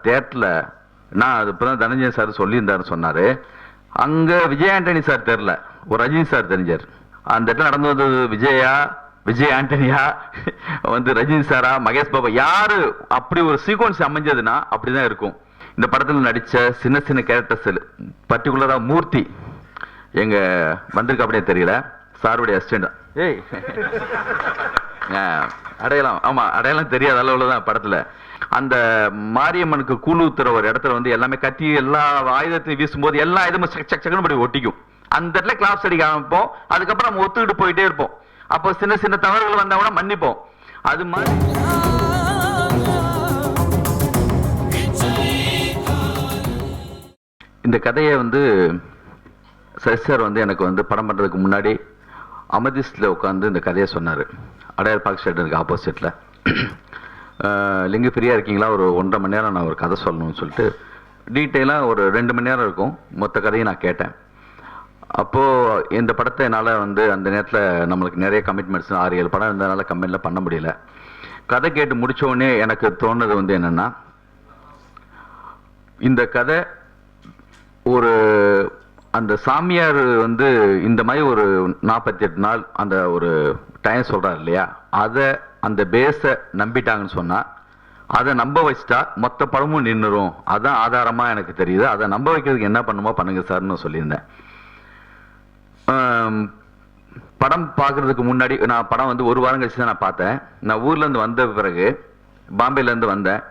தேட்டரில் நான் அது இப்போ தான் தனஞ்சயன் சார் சொல்லியிருந்தாருன்னு சொன்னார். அங்கே விஜய் ஆண்டனி சார் தெரில, ஒரு ரஜினி சார் தெரிஞ்சார். அந்த இடத்துல நடந்து வந்தது விஜய் ஆண்டனியா வந்து ரஜினி சாரா மகேஷ் பாபா யாரு, அப்படி ஒரு சீக்வன்ஸ் அமைஞ்சதுன்னா அப்படிதான் இருக்கும். இந்த படத்தில் நடித்த சின்ன சின்ன கேரக்டர்ஸ், பர்டிகுலரா மூர்த்தி எங்க வந்திருக்க அப்படியே தெரியல, சாருடைய அசிஸ்டன்ட். ஏய் அடையாளம், ஆமா அடையாளம் தெரியாத அளவுல தான் படத்துல. அந்த மாரியம்மனுக்கு கூழ் ஊத்துற ஒரு இடத்துல வந்து எல்லாமே கத்தி எல்லா ஆயுதத்தையும் வீசும்போது எல்லா இதுவும் சக்கன்னு படி ஒட்டிக்கும். அந்த இடத்துல கிளாப்ஸ் அடிக்க ஆரம்பிப்போம். அதுக்கப்புறம் நம்ம ஒத்துக்கிட்டு போயிட்டே இருப்போம். அப்போ சின்ன சின்ன தவறுகள் வந்தா கூட மன்னிப்போம். அது மாதிரி இந்த கதையை வந்து சார் வந்து எனக்கு வந்து படம் பண்றதுக்கு முன்னாடி அமதிஸ்ல உட்காந்து இந்த கதையை சொன்னாரு. அடையார் பார்க் ஸ்டேட்டருக்கு ஆப்போசிட்ல. லிங்கு ஃப்ரீயா இருக்கீங்களா, ஒரு 1.5 மணி நேரம் நான் ஒரு கதை சொல்லணும்னு சொல்லிட்டு டீட்டெயிலாக ஒரு 2 மணி நேரம் இருக்கும் மொத்த கதையை நான் கேட்டேன். அப்போது இந்த படத்தை என்னால் வந்து அந்த நேரத்தில் நம்மளுக்கு நிறைய கமிட்மெண்ட்ஸ் 6-7 படம் இருந்ததுனால கம்பெனியில் பண்ண முடியல. கதை கேட்டு முடித்தோடனே எனக்கு தோணுது வந்து என்னென்னா, இந்த கதை ஒரு அந்த சாமியார் வந்து இந்த மாதிரி ஒரு 48 நாள் அந்த ஒரு டைம் சொல்கிறார் இல்லையா, அதை அந்த பேஸை நம்பிட்டாங்கன்னு சொன்னால் அதை நம்ப வச்சுட்டா மொத்த படமும் நின்றுரும். அதான் ஆதாரமாக எனக்கு தெரியுது. அதை நம்ப வைக்கிறதுக்கு என்ன பண்ணுமோ பண்ணுங்க சார்னு சொல்லியிருந்தேன். படம் பார்க்கறதுக்கு முன்னாடி நான் படம் வந்து 1 வாரம் கழிச்சு தான் நான் பார்த்தேன். நான் ஊர்லேருந்து வந்த பிறகு பாம்பேலேருந்து வந்தேன்.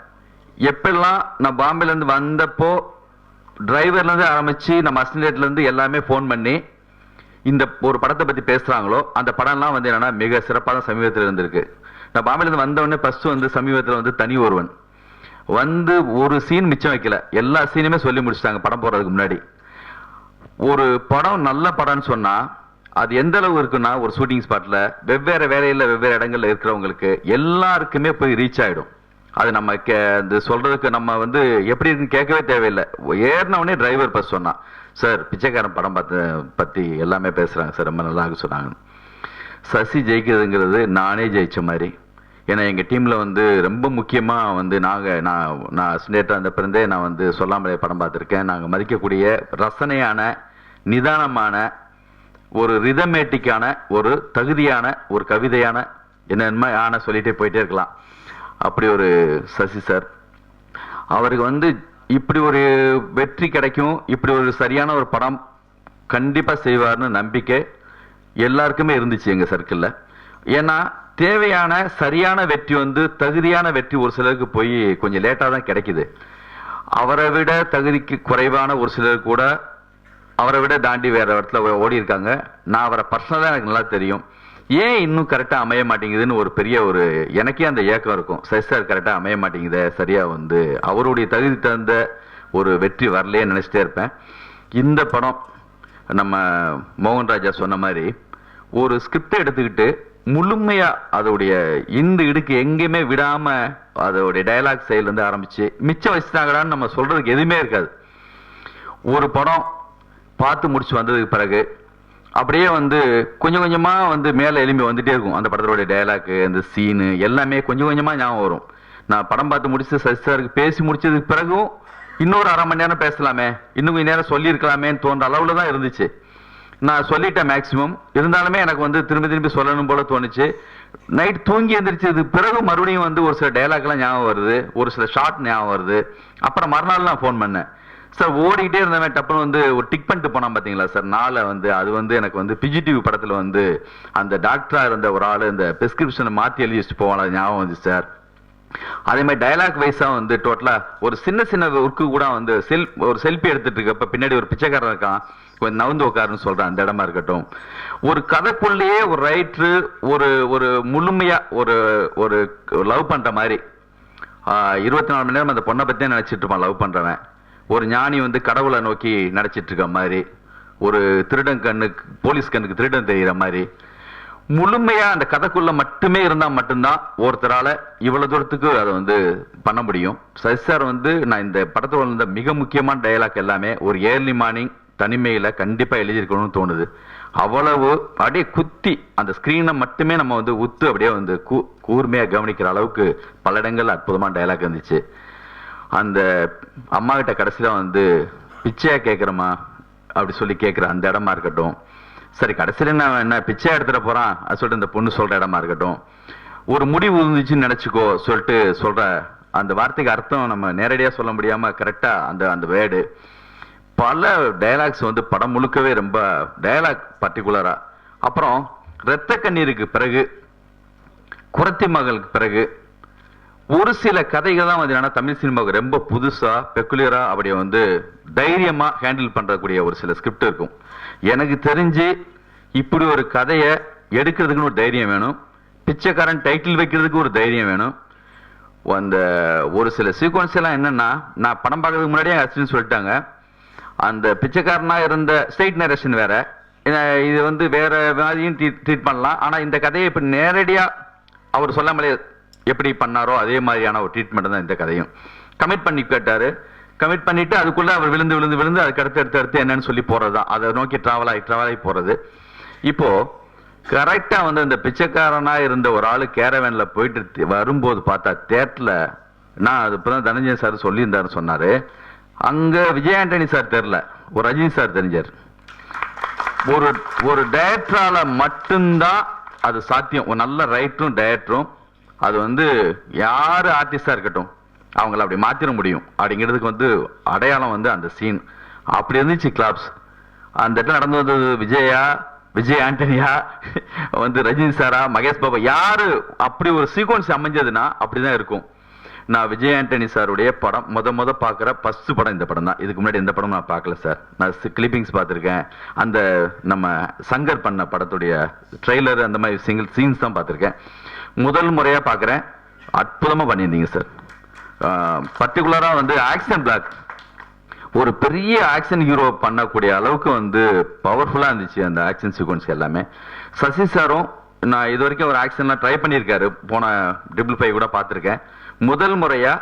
எப்பெல்லாம் நான் பாம்பேலேருந்து வந்தப்போ டிரைவர்லேருந்து ஆரம்பித்து நம்ம அசிஸ்டன்ட்லேருந்து எல்லாமே ஃபோன் பண்ணி இந்த ஒரு படத்தை பற்றி பேசுகிறாங்களோ அந்த படம்லாம் வந்து என்னென்னா மிக சிறப்பாக தான் சமீபத்தில் இருந்திருக்கு. நான் பாம்பேலேருந்து வந்தவொடனே ஃபஸ்ட்டு வந்து சமீபத்தில் வந்து தனி ஒருவன் வந்து ஒரு சீன் மிச்சம் வைக்கல, எல்லா சீனுமே சொல்லி முடிச்சிட்டாங்க படம் போகிறதுக்கு முன்னாடி. ஒரு படம் நல்ல படம்னு சொன்னால் அது எந்த அளவு இருக்குன்னா, ஒரு ஷூட்டிங் ஸ்பாட்டில் வெவ்வேறு வேலையில் வெவ்வேறு இடங்கள்ல இருக்கிறவங்களுக்கு எல்லாருக்குமே போய் ரீச் ஆகிடும். அது நம்ம சொல்றதுக்கு நம்ம வந்து எப்படி இருக்குன்னு கேட்கவே தேவையில்லை. ஏறினவனே டிரைவர் பஸ் சொன்னான், சார் பிச்சைக்காரன் படம் பற்றி எல்லாமே பேசுகிறாங்க சார், ரொம்ப நல்லா இருக்கு சொன்னாங்க. சசி ஜெயிக்கிறதுங்கிறது நானே ஜெயிச்ச மாதிரி. ஏன்னா எங்கள் டீமில் வந்து ரொம்ப முக்கியமாக வந்து நான் அசிஸ்டன்ட்டாக இருந்த பிறந்தே நான் வந்து சொல்லாமலே படம் பார்த்துருக்கேன். நாங்கள் மதிக்கக்கூடிய ரசனையான நிதானமான ஒரு ரிதமேட்டிக்கான ஒரு தகுதியான ஒரு கவிதையான என்ன சொல்லிட்டே போயிட்டே இருக்கலாம். அப்படி ஒரு சசி சார், அவருக்கு வந்து இப்படி ஒரு வெற்றி கிடைக்கும், இப்படி ஒரு சரியான ஒரு படம் கண்டிப்பாக செய்வார்னு நம்பிக்கை எல்லாருக்குமே இருந்துச்சு எங்கள் சர்க்கிளில். ஏன்னா தேவையான சரியான வெற்றி வந்து தகுதியான வெற்றி ஒரு சிலருக்கு போய் கொஞ்சம் லேட்டாக தான் கிடைக்குது. அவரை விட தகுதிக்கு குறைவான ஒரு சிலர் கூட அவரை விட தாண்டி வேற இடத்துல ஓடி இருக்காங்க. நான் அவரை பர்சனலாக எனக்கு நல்லா தெரியும். ஏன் இன்னும் கரெக்டாக அமைய மாட்டேங்குதுன்னு ஒரு பெரிய ஒரு எனக்கே அந்த ஏக்கம் இருக்கும். சரி சார் கரெக்டாக அமைய மாட்டேங்குது, சரியா வந்து அவருடைய தகுதி தகுந்த ஒரு வெற்றி வரலையே நினச்சிட்டே இருப்பேன். இந்த படம் நம்ம மோகன்ராஜா சொன்ன மாதிரி ஒரு ஸ்கிரிப்டை எடுத்துக்கிட்டு முழுமையா அதோடைய இந்த இடுக்கு எங்கேயுமே விடாம அதோடைய டயலாக் சைட்லேருந்து ஆரம்பிச்சு மிச்சம் வச்சுட்டாங்கடான்னு நம்ம சொல்றதுக்கு எதுவுமே இருக்காது. ஒரு படம் பார்த்து முடிச்சு வந்ததுக்கு பிறகு அப்படியே வந்து கொஞ்சம் கொஞ்சமா வந்து மேலே எலும்பி வந்துட்டே இருக்கும். அந்த படத்தோடைய டயலாக்கு அந்த சீனு எல்லாமே கொஞ்சம் கொஞ்சமா ஞாபகம் வரும். நான் படம் பார்த்து முடிச்சு சசிசாருக்கு பேசி முடிச்சதுக்கு பிறகும் இன்னொரு 1/2 மணி நேரம் பேசலாமே, இன்னும் கொஞ்சம் நேரம் சொல்லியிருக்கலாமேன்னு தோன்ற அளவுல தான் இருந்துச்சு. நான் சொல்லிட்டேன் மேக்சிமம். இருந்தாலுமே எனக்கு வந்து திரும்பி திரும்பி சொல்லணும் போல தோணுச்சு. நைட் தூங்கி எந்திரிச்சதுக்கு பிறகு மறுபடியும் வந்து ஒரு சில டைலாக்லாம் ஞாபகம் வருது, ஒரு சில ஷார்ட் ஞாபகம் வருது. அப்புறம் மறுநாள் நான் ஃபோன் பண்ணேன், சார் ஓடிக்கிட்டே இருந்தவன் டப்புன்னு வந்து ஒரு டிக் பண்ணிட்டு போனான் பார்த்தீங்களா சார் நாளை வந்து அது வந்து எனக்கு வந்து பிஜிடிவி படத்தில் வந்து அந்த டாக்டராக இருந்த ஒரு ஆள் இந்த பிரிஸ்கிரிப்ஷனை மாற்றி எழுதி வச்சுட்டு போவான், அது ஞாபகம் வந்து சார். அதே மாதிரி டயலாக் வைஸாக வந்து டோட்டலாக ஒரு சின்ன சின்ன ஒர்க்கு கூட வந்து ஒரு செல்ஃபி எடுத்துட்டு இருக்கப்ப பின்னாடி ஒரு பிச்சைக்காரன் இருக்கான், கொஞ்சம் நவுந்து உட்காருன்னு சொல்றான், அந்த இடமா இருக்கட்டும். ஒரு கதைக்குள்ளேயே ஒரு ரைட்ரு ஒரு ஒரு முழுமையா ஒரு ஒரு லவ் பண்ற மாதிரி 24 மணி நேரம் அந்த பொண்ணை பத்தியே நினைச்சிட்டு இருப்பான் லவ் பண்றவன். ஒரு ஞானி வந்து கடவுளை நோக்கி நடிச்சிட்டு இருக்க மாதிரி, ஒரு திருடன் கண்ணுக்கு போலீஸ் கண்ணுக்கு திருடன் தெரிகிற மாதிரி முழுமையா அந்த கதைக்குள்ள மட்டுமே இருந்தா மட்டும்தான் ஒருத்தரால இவ்வளவு தூரத்துக்கு அதை வந்து பண்ண முடியும். சசி சார் வந்து நான் இந்த படத்தோட இருந்த மிக முக்கியமான டயலாக் எல்லாமே ஒரு ஏர்லி மார்னிங் தனிமையில கண்டிப்பா எழுதியிருக்கணும்னு தோணுது. அவ்வளவு அப்படியே குத்தி அந்த ஸ்கிரீனை மட்டுமே நம்ம வந்து உத்து அப்படியே வந்து கூர்மையா கவனிக்கிற அளவுக்கு பல இடங்கள் அற்புதமான டயலாக் இருந்துச்சு. அந்த அம்மா கிட்ட கடைசியில வந்து பிச்சையா கேட்குறமா அப்படி சொல்லி கேட்குற அந்த இடமா இருக்கட்டும், சரி கடைசியில நான் என்ன பிச்சையா எடுத்துட போறான் அது சொல்லிட்டு இந்த பொண்ணு சொல்ற இடமா இருக்கட்டும், ஒரு முடிவு இருந்துச்சுன்னு நினைச்சுக்கோ சொல்லிட்டு சொல்ற அந்த வார்த்தைக்கு அர்த்தம் நம்ம நேரடியா சொல்ல முடியாம கரெக்டா அந்த அந்த வேர்டு பல டயலாக்ஸ் வந்து படம் முழுக்கவே ரொம்ப டயலாக் பர்டிகுலரா. அப்புறம் இரத்த கண்ணீருக்கு பிறகு, குறத்தி மகளுக்கு பிறகு ஒரு சில கதைகள் தான் வந்து என்னன்னா தமிழ் சினிமாவுக்கு ரொம்ப புதுசா பெக்குலியரா அப்படியே வந்து தைரியமா ஹேண்டில் பண்றக்கூடிய ஒரு சில ஸ்கிரிப்ட் இருக்கும். எனக்கு தெரிஞ்சு இப்படி ஒரு கதையை எடுக்கிறதுக்குன்னு ஒரு தைரியம் வேணும், பிச்சைக்காரன் டைட்டில் வைக்கிறதுக்கு ஒரு தைரியம் வேணும். அந்த ஒரு சில சீக்வன்ஸ் எல்லாம் என்னன்னா, நான் படம் பார்க்கறதுக்கு முன்னாடியே அசிஸ்டன்ட் சொல்லிட்டாங்க, அந்த பிச்சைக்காரனா இருந்த ஸ்ட்ரெயிட் நரேஷன் வேற, இது வந்து வேற மாதிரியும் ட்ரீட் பண்ணலாம். ஆனா இந்த கதையை இப்ப நேரடியா அவர் சொல்லாமலே எப்படி பண்ணாரோ அதே மாதிரியான ஒரு ட்ரீட்மெண்ட் தான் இந்த கதையும். கமிட் பண்ணி கேட்டாரு, கமிட் பண்ணிட்டு அதுக்குள்ள அவர் விழுந்து விழுந்து விழுந்து அதுக்கு அடுத்து என்னன்னு சொல்லி போறதுதான், அதை நோக்கி டிராவல் ஆகி போறது. இப்போ கரெக்டா வந்து அந்த பிச்சைக்காரனா இருந்த ஒரு ஆளு கேரவேன்ல போயிட்டு வரும்போது பார்த்தா தியேட்டர்ல, நான் அது இப்பதான் தனஞ்சயன் சார் சொல்லியிருந்தாரு சொன்னாரு, அங்க விஜய் ஆண்டனி சார் தெரியல, ஒரு ரஜினி சார் தெரிஞ்சார். ஒரு டைரக்டரால மட்டும்தான் அது சாத்தியம். ஒரு நல்ல ரைட்டரும் டைரக்டரும் அது வந்து யாரு ஆர்டிஸ்டா இருக்கட்டும் அவங்கள அப்படி மாத்திர முடியும் அப்படிங்கிறதுக்கு வந்து அடையாளம் வந்து அந்த சீன். அப்படி இருந்துச்சு கிளாப்ஸ். அந்த இடத்துல நடந்து வந்தது விஜய் ஆண்டனியா வந்து ரஜினி சாரா மகேஷ் பாபா யாரு, அப்படி ஒரு சீக்வன்ஸ் அமைஞ்சதுன்னா அப்படிதான் இருக்கும். நான் விஜய் ஆண்டனி சாருடைய படம் முத பாக்குற ஃபர்ஸ்ட் படம் இந்த படம் தான். இதுக்கு முன்னாடி எந்த படம் நான் பார்க்கல சார். நான் கிளிப்பிங்ஸ் பார்த்திருக்கேன், அந்த நம்ம சங்கர் பண்ண படத்துடைய ட்ரெய்லர் அந்த மாதிரி சிங்கிள் சீன்ஸ் தான் பார்த்திருக்கேன். முதல் முறையா பார்க்கிறேன், அற்புதமா பண்ணியிருந்தீங்க சார். பர்டிகுலரா வந்து ஆக்ஷன் பிளாக் ஒரு பெரிய ஆக்ஷன் ஹீரோ பண்ணக்கூடிய அளவுக்கு வந்து பவர்ஃபுல்லா இருந்துச்சு அந்த ஆக்ஷன் சீக்வன்ஸ் எல்லாமே. சசி சாரும் நான் இது வரைக்கும் ஒரு ஆக்ஷன்லாம் ட்ரை பண்ணியிருக்காரு, போன 555 கூட பார்த்துருக்கேன். முதல் முறையா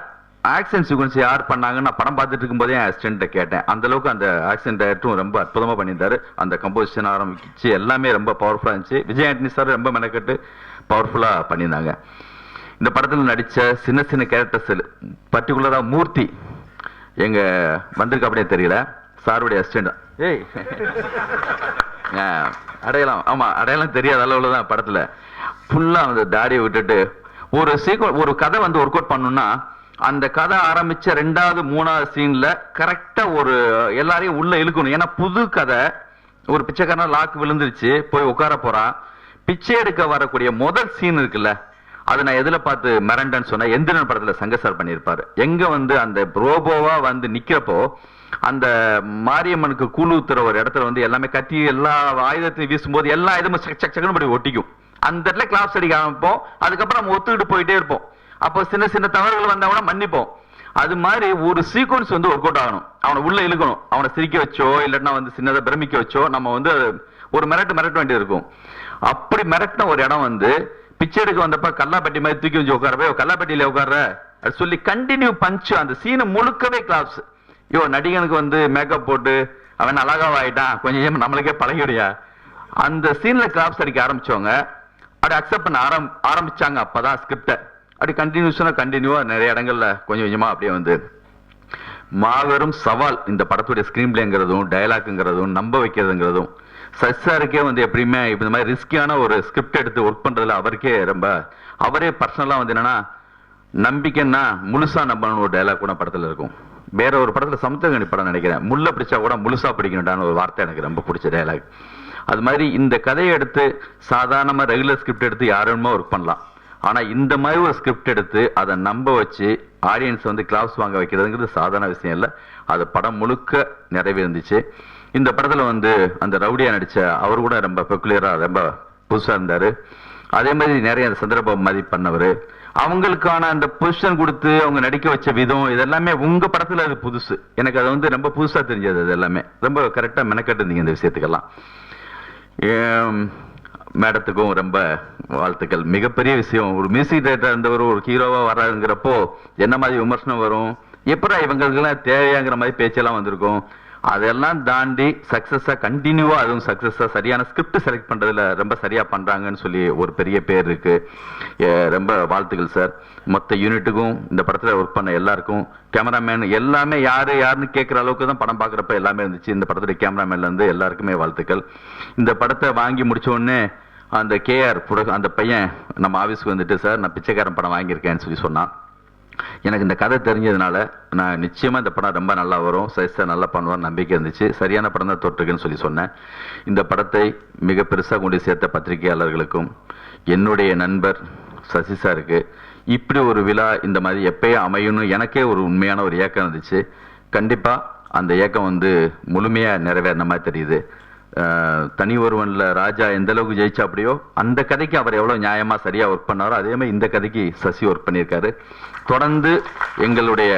ஆக்ஷன் சீக்வன்ஸ் யார் பண்ணாங்கன்னு நான் படம் பார்த்துட்டு இருக்கும்போதே என் அசிஸ்டன்ட்ட கேட்டேன். அந்த அளவுக்கு அந்த ஆக்ஷன் டைரக்டரும் ரொம்ப அற்புதமா பண்ணியிருந்தாரு. அந்த கம்போசிஷன் ஆரம்பிச்சு எல்லாமே ரொம்ப பவர்ஃபுல்லா இருந்துச்சு. விஜய் ஆண்டனி சார் ரொம்ப மெனக்கட்டு பவர்ஃபுல்லா பண்ணியிருந்தாங்க. இந்த படத்தில் நடிச்ச சின்ன சின்ன கேரக்டர்ஸ், பர்டிகுலரா மூர்த்தி எங்க வந்திருக்க அப்படியே தெரியல, சாருடைய அசிஸ்டன்ட். ஏய் அடையாளம், ஆமா அடையாளம் தெரியாத அளவுல தான் படத்துல ஃபுல்லா அந்த தாடியை விட்டுட்டு ஒரு கதை வந்து ஒர்க் அவுட் பண்ணணும்னா அந்த கதை ஆரம்பிச்ச 2வது 3வது சீன்ல கரெக்டா ஒரு எல்லாரையும் உள்ள இழுக்கணும். ஏன்னா புது கதை, ஒரு பிச்சைக்காரனா லாக்கு விழுந்துருச்சு, போய் உட்கார போறான், பிச்சை எடுக்க வரக்கூடிய முதல் சீன் இருக்குல்ல, அது நான் எதுல பார்த்து மிரண்டன்னு சொன்னா எந்திரன் படத்துல சங்கர் சார் பண்ணியிருப்பாரு. எங்க வந்து அந்த ரோபோவா வந்து நிக்கிறப்போ அந்த மாரியம்மனுக்கு கூழ் ஊத்துற ஒரு இடத்துல வந்து எல்லாமே கத்தி எல்லா ஆயுதத்தையும் வீசும்போது எல்லா ஆயுதமும் சக்கன்னு படி ஒட்டிக்கும். அந்த இடத்துல கிளாப்ஸ் அடிக்க ஆரம்பிப்போம். அதுக்கப்புறம் நம்ம ஒத்துக்கிட்டு போயிட்டே இருப்போம். அப்போ சின்ன சின்ன தவறுகள் வந்தா கூட மன்னிப்போம். அது மாதிரி ஒரு சீக்வன்ஸ் வந்து ஒர்க் அவுட் ஆகணும். அவனை உள்ள இழுக்கணும், அவனை சிரிக்க வச்சோ இல்லைன்னா வந்து சின்னதை பிரமிக்க வச்சோ நம்ம வந்து ஒரு மிரட்ட வேண்டியது இருக்கும். அப்படி மிரட்டின ஒரு இடம் வந்து பிச்சை எடுக்க வந்தப்ப கல்லாப்பட்டி மாதிரி தூக்கி வச்சு உட்கார, கல்லாப்பட்டியில உட்கார சொல்லி கண்டினியூ பஞ்ச் அந்த சீனை முழுக்கவே கிளாப்ஸ். நடிகனுக்கு வந்து மேக்கப் போட்டு அவன் அழகாவ ஆயிட்டான், கொஞ்சம் நம்மளுக்கே பழகிடுயா. அந்த சீன்ல கிளாப்ஸ் அடிக்க ஆரம்பிச்சவங்க அப்படி அக்செப்ட் பண்ண ஆரம்பிச்சாங்க. அப்பதான் ஸ்கிரிப்ட அப்படி கண்டினியூவா நிறைய இடங்கள்ல கொஞ்சம் கொஞ்சமா அப்படியே வந்து மாபெரும் சவால் இந்த படத்துடைய ஸ்கிரீன் பிளேங்கிறதும் டயலாக்ங்கிறதும் நம்ப வைக்கிறதுங்கிறதும். சசாருக்கே வந்து எப்படியுமே இந்த மாதிரி ரிஸ்கியான ஒரு ஸ்கிரிப்ட் எடுத்து ஒர்க் பண்றதுல அவருக்கே ரொம்ப, அவரே பர்சனலா வந்து என்னன்னா நம்பிக்கைன்னா முழுசா நம்பணும் ஒரு டயலாக் கூட படத்துல இருக்கும். வேற ஒரு படத்துல சமுத்திரகனி படம் நினைக்கிறேன், முள்ள பிடிச்சா கூட முழுசா பிடிக்கணும்டான ஒரு வார்த்தை எனக்கு ரொம்ப பிடிச்ச டயலாக். அது மாதிரி இந்த கதையை எடுத்து சாதாரணமா ரெகுலர் ஸ்கிரிப்ட் எடுத்து யாருமே ஒர்க் பண்ணலாம். ஆனா இந்த மாதிரி ஒரு ஸ்கிரிப்ட் எடுத்து அதை நம்ப வச்சு ஆடியன்ஸ் வந்து கிளாப்ஸ் வாங்க வைக்கிறதுங்கிறது சாதாரண விஷயம் இல்லை. அது படம் முழுக்க நிறைவேறிச்சு. இந்த படத்துல வந்து அந்த ரவுடியா நடிச்ச அவர் கூட ரொம்ப பெக்குலியரா ரொம்ப புதுசா இருந்தாரு. அதே மாதிரி நிறைய சந்திரபாபு மாதிரி பண்ணவர், அவங்களுக்கான அந்த பொசிஷன் கொடுத்து அவங்க நடிக்க வச்ச விதம் இதெல்லாமே உங்க படத்துல அது புதுசு. எனக்கு அது வந்து ரொம்ப புதுசா தெரிஞ்சது. அது எல்லாமே ரொம்ப கரெக்டா மெனக்கட்டு இருந்தீங்க இந்த விஷயத்துக்கெல்லாம். மேடத்துக்கும் ரொம்ப வாழ்த்துக்கள். மிகப்பெரிய விஷயம், ஒரு மியூசிக் டைரக்டர் இருந்தவர் ஒரு ஹீரோவா வர்றாருங்கிறப்போ என்ன மாதிரி விமர்சனம் வரும், எப்படா இவங்களுக்கு எல்லாம் தேவையாங்கிற மாதிரி பேச்செல்லாம் வந்திருக்கும். அதெல்லாம் தாண்டி சக்ஸஸா கண்டினியூவா அதுவும் சக்ஸஸா சரியான ஸ்கிரிப்ட் செலக்ட் பண்றதுல ரொம்ப சரியா பண்றாங்கன்னு சொல்லி ஒரு பெரிய பேர் இருக்கு. ரொம்ப வாழ்த்துக்கள் சார். மொத்த யூனிட்டுக்கும் இந்த படத்துல ஒர்க் பண்ண எல்லாருக்கும், கேமராமேன் எல்லாமே யாருன்னு கேட்கிற அளவுக்கு தான் படம் பார்க்குறப்ப எல்லாமே இருந்துச்சு. இந்த படத்துடைய கேமராமேன்ல இருந்து எல்லாருக்குமே வாழ்த்துக்கள். இந்த படத்தை வாங்கி முடிச்ச உடனே அந்த கேஆர் அந்த பையன் நம்ம ஆஃபீஸ்க்கு வந்துட்டு, சார் நான் பிச்சைக்காரன் படம் வாங்கியிருக்கேன்னு சொல்லி சொன்னான். எனக்கு இந்த கதை தெரிஞ்சதுனால நான் நிச்சயமா இந்த படம் ரொம்ப நல்லா வரும், சைஸா நல்லா பண்ணுவார் நம்பிக்கை இருந்துச்சு. சரியான படம் தான் தொட்டிருக்குன்னு சொல்லி சொன்னேன். இந்த படத்தை மிக பெருசாக கொண்டு சேர்த்த பத்திரிகையாளர்களுக்கும், என்னுடைய நண்பர் சசி சாருக்கு, இப்படி ஒரு விழா இந்த மாதிரி எப்பயும் அமையும்னு எனக்கே ஒரு உண்மையான ஒரு ஏக்கம் இருந்துச்சு. கண்டிப்பா அந்த ஏக்கம் வந்து முழுமையா நிறைவேறின மாதிரி தெரியுது. தனி ஒருவன்ல ராஜா எந்த அளவுக்கு ஜெயிச்சா அப்படியோ அந்த கதைக்கு அவர் எவ்வளவு நியாயமா சரியா ஒர்க் பண்ணாரோ அதே மாதிரி இந்த கதைக்கு சசி ஒர்க் பண்ணியிருக்காரு. தொடர்ந்து எங்களுடைய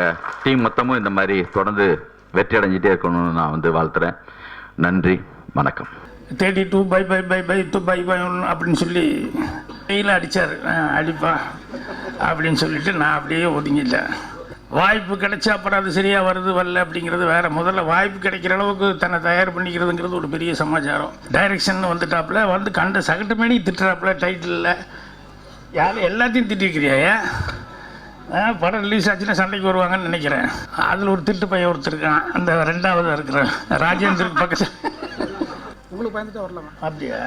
டீம் மொத்தமும் இந்த மாதிரி தொடர்ந்து வெற்றி அடைஞ்சிட்டே இருக்கணும்னு நான் வந்து வாழ்த்துறேன். நன்றி, வணக்கம். 32 பை அப்படின்னு சொல்லி கையில் அடித்தார். அடிப்பா அப்படின்னு சொல்லிட்டு நான் அப்படியே ஒதுங்கிட்டேன். வாய்ப்பு கிடைச்சா அப்புறம் அது சரியாக வருது வரல அப்படிங்கிறது வேறு. முதல்ல வாய்ப்பு கிடைக்கிற அளவுக்கு தன்னை தயார் பண்ணிக்கிறதுங்கிறது ஒரு பெரிய சமாச்சாரம். டைரக்ஷன் வந்துட்டாப்புல வந்து கண்ட சகட்டு மேனி திட்டுறாப்புல டைட்டிலில். யாரும் எல்லாத்தையும் திட்டிருக்கிறியா? படம் ரிலீஸ் ஆச்சுன்னா சண்டைக்கு வருவாங்கன்னு நினைக்கிறேன். அதில் ஒரு திட்டு பையன் ஒருத்தருக்கான், அந்த 2வது இருக்கிறேன் ராஜேந்திருக்கு பக்கத்தில். உங்களுக்கு பயந்துட்டு வரலாமா? அப்படியா?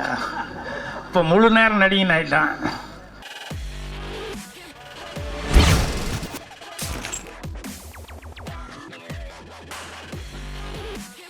இப்போ முழு நேரம் நடிகன் ஆகிட்டான்.